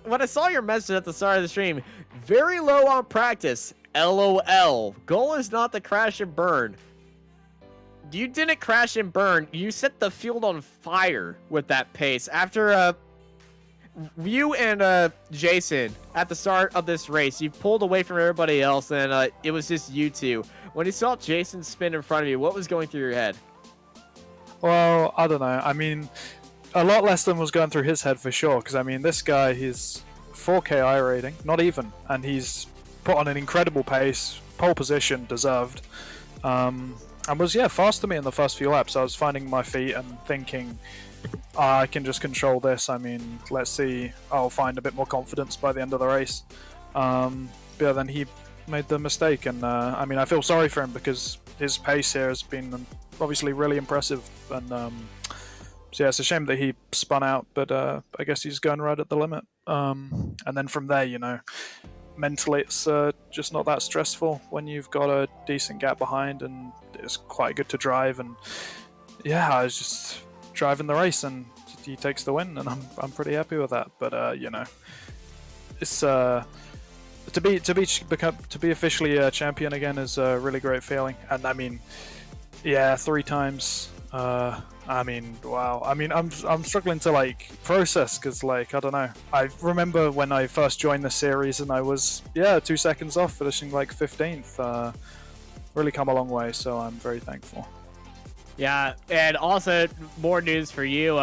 when I saw your message at the start of the stream, very low on practice. LOL. Goal is not to crash and burn. You didn't crash and burn. You set the field on fire with that pace. After you and Jason at the start of this race, you pulled away from everybody else, and it was just you two. When you saw Jason spin in front of you, what was going through your head? Well, I don't know. I mean, a lot less than was going through his head for sure, because I mean, this guy, he's 4K I rating, not even, and he's put on an incredible pace, pole position, deserved. And was, faster than me in the first few laps. I was finding my feet and thinking, I can just control this. I mean, let's see, I'll find a bit more confidence by the end of the race. But yeah, then he made the mistake, and I mean, I feel sorry for him because his pace here has been obviously really impressive. And so yeah, it's a shame that he spun out, but I guess he's going right at the limit. And then from there, you know, mentally it's just not that stressful when you've got a decent gap behind, and it's quite good to drive. And yeah, I was just driving the race and he takes the win, and I'm pretty happy with that. But you know, it's to be officially a champion again is a really great feeling. And I mean, yeah, 3 times. I mean, wow. I mean, I'm struggling to like process because, like, I don't know. I remember when I first joined the series and I was 2 seconds off, finishing like 15th. Really come a long way, so I'm very thankful. Yeah, and also more news for you.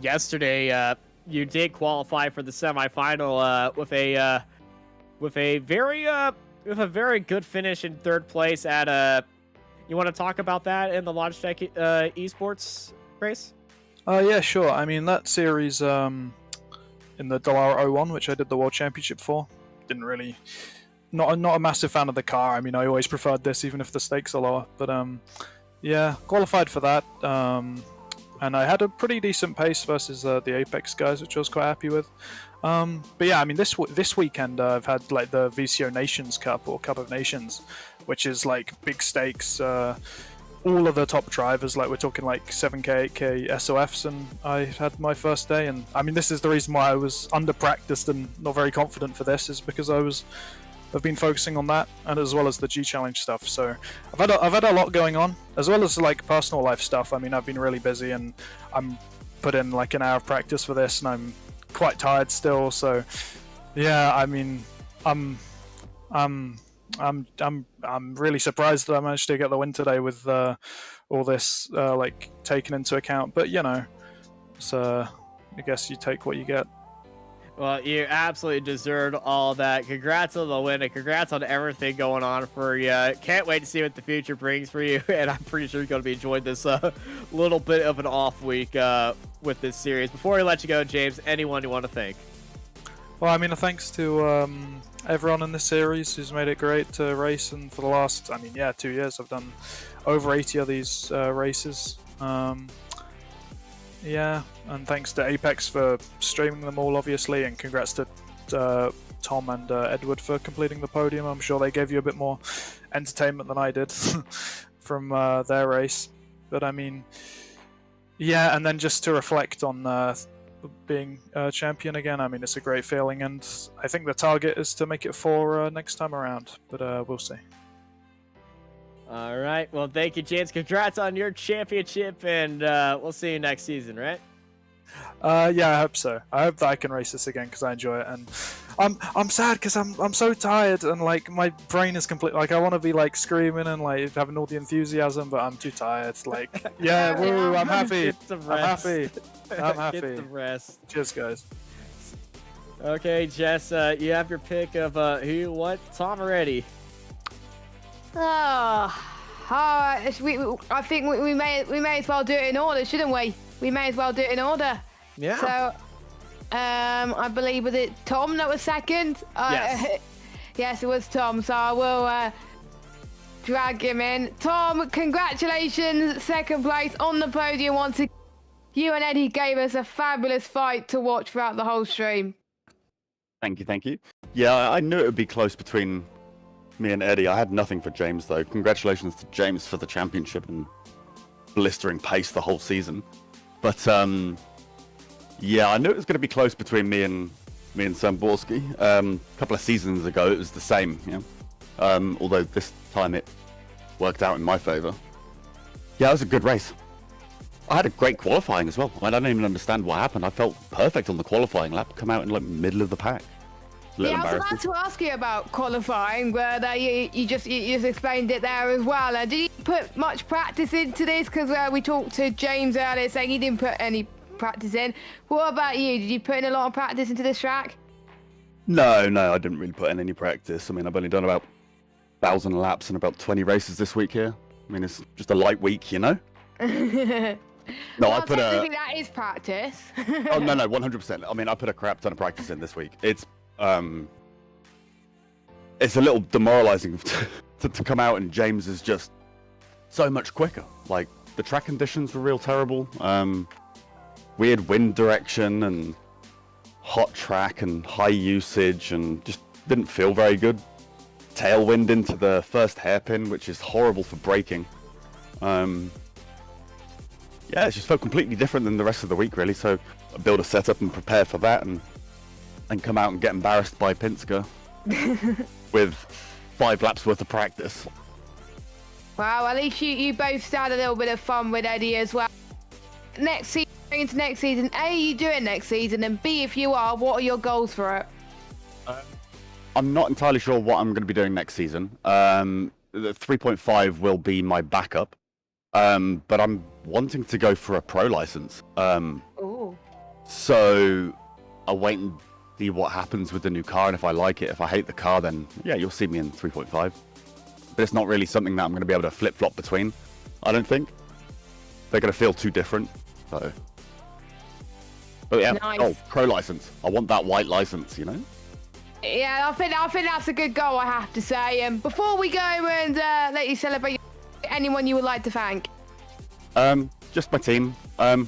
Yesterday, you did qualify for the semifinal with a very good finish in 3rd place at You want to talk about that in the Logitech Esports race? Yeah, sure. I mean, that series in the Dallara 01, which I did the World Championship for, didn't really... Not a massive fan of the car. I mean, I always preferred this, even if the stakes are lower. But yeah, qualified for that. And I had a pretty decent pace versus the Apex guys, which I was quite happy with. But yeah, I mean, this weekend I've had like the VCO Nations Cup, or Cup of Nations, which is like big stakes. All of the top drivers, like we're talking like 7K, 8K SOFs, and I had my first day. And I mean, this is the reason why I was under practiced and not very confident for this, is because I've been focusing on that, and as well as the G Challenge stuff. So I've had a lot going on, as well as like personal life stuff. I mean, I've been really busy, and I'm put in like an hour of practice for this, and I'm quite tired still. So yeah, I mean, I'm really surprised that I managed to get the win today with all this like taken into account. But you know, so I guess you take what you get. Well, you absolutely deserved all that. Congrats on the win and congrats on everything going on for you. Can't wait to see what the future brings for you. And I'm pretty sure you're going to be enjoying this little bit of an off week with this series. Before we let you go, James, anyone you want to thank? Well, I mean, thanks to everyone in the series who's made it great to race. And for the last, 2 years, I've done over 80 of these races. Yeah, and thanks to Apex for streaming them all, obviously, and congrats to Tom and Edward for completing the podium. I'm sure they gave you a bit more entertainment than I did from their race. But I mean, yeah, and then just to reflect on being champion again, I mean, it's a great feeling, and I think the target is to make it 4 next time around, but we'll see. All right. Well, thank you, James. Congrats on your championship, and we'll see you next season, right? Yeah, I hope so. I hope that I can race this again because I enjoy it, and I'm sad because I'm so tired and like my brain is complete. Like I want to be like screaming and like having all the enthusiasm, but I'm too tired. Like yeah, woo! I'm happy. I'm happy. I'm happy. Get the rest. Cheers, guys. Okay, Jess, you have your pick of who you want, Tom or Eddie? I think we may as well do it in order, shouldn't we? We may as well do it in order. Yeah. So, I believe was it Tom that was second? Yes. Yes, it was Tom. So I will drag him in. Tom, congratulations, second place on the podium once again. You and Eddie gave us a fabulous fight to watch throughout the whole stream. Thank you. Yeah, I knew it would be close between me and Eddie. I had nothing for James, though. Congratulations to James for the championship and blistering pace the whole season. But, yeah, I knew it was going to be close between me and Samborski. A couple of seasons ago, it was the same, you know? Although this time it worked out in my favor. Yeah, it was a good race. I had a great qualifying as well. I don't even understand what happened. I felt perfect on the qualifying lap, come out in like middle of the pack. Yeah, I was about to ask you about qualifying, but you just explained it there as well. Did you put much practice into this? Because we talked to James earlier saying he didn't put any practice in. What about you? Did you put in a lot of practice into this track? No, I didn't really put in any practice. I mean, I've only done about 1,000 laps and about 20 races this week here. I mean, it's just a light week, you know? No, well, I put that is practice. Oh, no, 100%. I mean, I put a crap ton of practice in this week. It's a little demoralizing to come out and James is just so much quicker. Like, the track conditions were real terrible. Weird wind direction and hot track and high usage and just didn't feel very good. Tailwind into the first hairpin, which is horrible for braking. Yeah, it just felt completely different than the rest of the week, really. So I build a setup and prepare for that and come out and get embarrassed by Pinsker with 5 laps worth of practice. Wow, at least you both had a little bit of fun with Eddie as well. Next season, going into next season, A, are you doing next season? And B, if you are, what are your goals for it? I'm not entirely sure what I'm going to be doing next season. The 3.5 will be my backup. But I'm wanting to go for a pro license. Ooh. So I'll wait and see what happens with the new car, and if I like it. If I hate the car, then yeah, you'll see me in 3.5. But it's not really something that I'm going to be able to flip-flop between, I don't think. They're going to feel too different, so... But yeah, Nice. Oh, pro license. I want that white license, you know? Yeah, I think that's a good goal, I have to say. Before we go and let you celebrate, anyone you would like to thank? Just my team,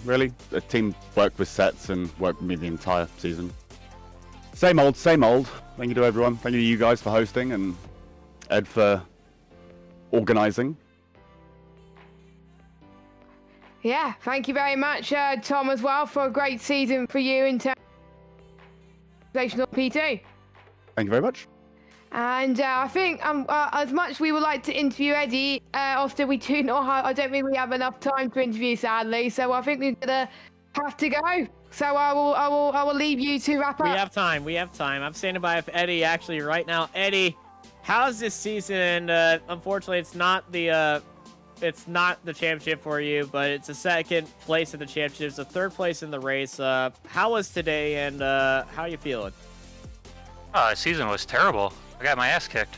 really. The team worked with sets and worked with me the entire season. Same old. Thank you to everyone. Thank you to you guys for hosting and Ed for organising. Yeah, thank you very much, Tom, as well, for a great season for you in terms of P2. Thank you very much. And I think as much we would like to interview Eddie, Austin, we do not have, I don't think we have enough time to interview, sadly. So I think we're gonna have to go. So I will leave you to wrap up. We have time. I'm standing by with Eddie actually right now. Eddie, how's this season? Unfortunately, it's not the it's not the championship for you, but it's a second place in the championship. It's a third place in the race. How was today, and how you feeling? The season was terrible. I got my ass kicked.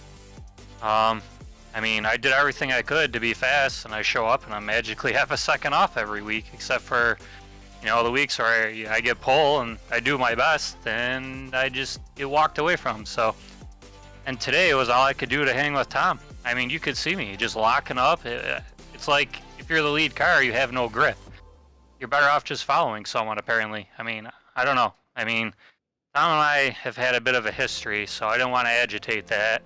I mean, I did everything I could to be fast, and I show up and I'm magically half a second off every week, except for, you know, the weeks where I get pole and I do my best, and I just get walked away from. So, and today it was all I could do to hang with Tom. I mean, you could see me just locking up. It's like if you're the lead car, you have no grip. You're better off just following someone, apparently. I mean, I don't know. I mean, Tom and I have had a bit of a history, so I don't want to agitate that.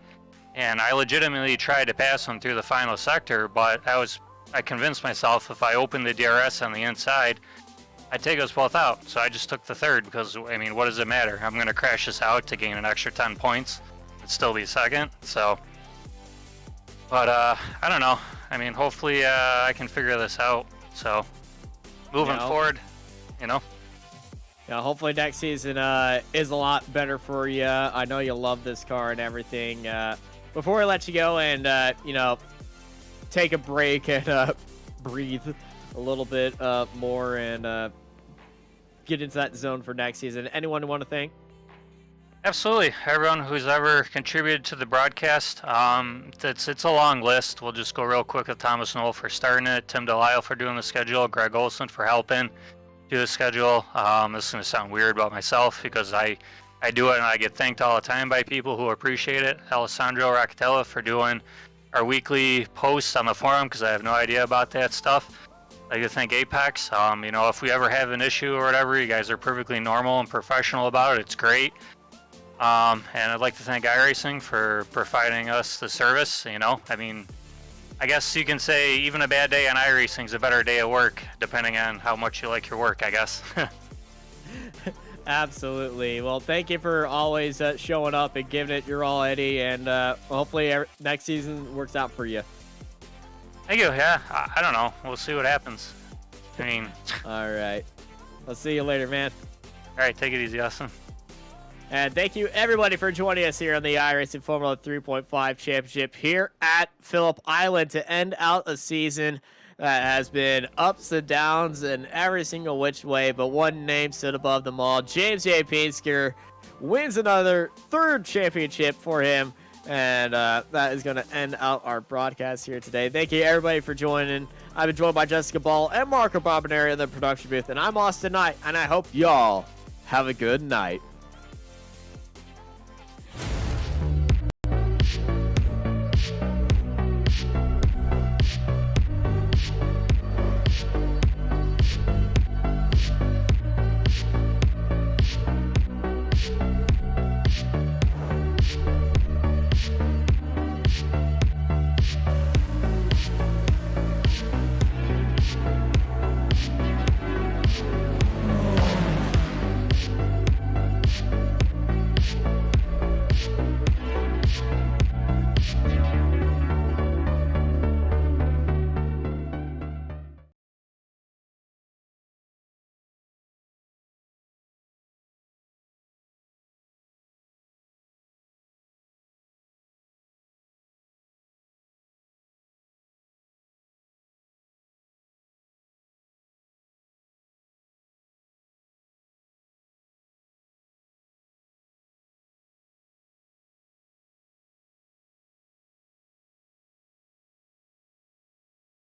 And I legitimately tried to pass him through the final sector, but I convinced myself if I opened the DRS on the inside, I'd take us both out. So I just took the third because, I mean, what does it matter? I'm going to crash this out to gain an extra 10 points. It'd still be second. So, but I don't know. I mean, hopefully I can figure this out. So moving forward, you know. Yeah, hopefully next season is a lot better for you. I know you love this car and everything. Before I let you go and, you know, take a break and breathe a little bit more and get into that zone for next season, anyone want to thank? Absolutely. Everyone who's ever contributed to the broadcast. It's a long list. We'll just go real quick with Thomas Knoll for starting it, Tim Delisle for doing the schedule, Greg Olson for helping do the schedule. This is going to sound weird about myself because I do it and I get thanked all the time by people who appreciate it. Alessandro Rackatella for doing our weekly posts on the forum because I have no idea about that stuff. I like to thank Apex. You know, if we ever have an issue or whatever, you guys are perfectly normal and professional about it. It's great. And I'd like to thank iRacing for providing us the service. You know, I mean, I guess you can say even a bad day on iRacing is a better day at work, depending on how much you like your work, I guess. Absolutely. Well, thank you for always showing up and giving it your all, Eddie, and hopefully next season works out for you. Thank you. Yeah, I don't know. We'll see what happens. I mean... All right. I'll see you later, man. All right, take it easy, Austin. And thank you, everybody, for joining us here on the iRacing Formula 3.5 Championship here at Phillip Island to end out a season that has been ups and downs in every single which way, but one name stood above them all. James J. Pinsker wins another third championship for him, and that is going to end out our broadcast here today. Thank you, everybody, for joining. I've been joined by Jessica Ball and Marco Bobineri in the production booth, and I'm Austin Knight, and I hope y'all have a good night.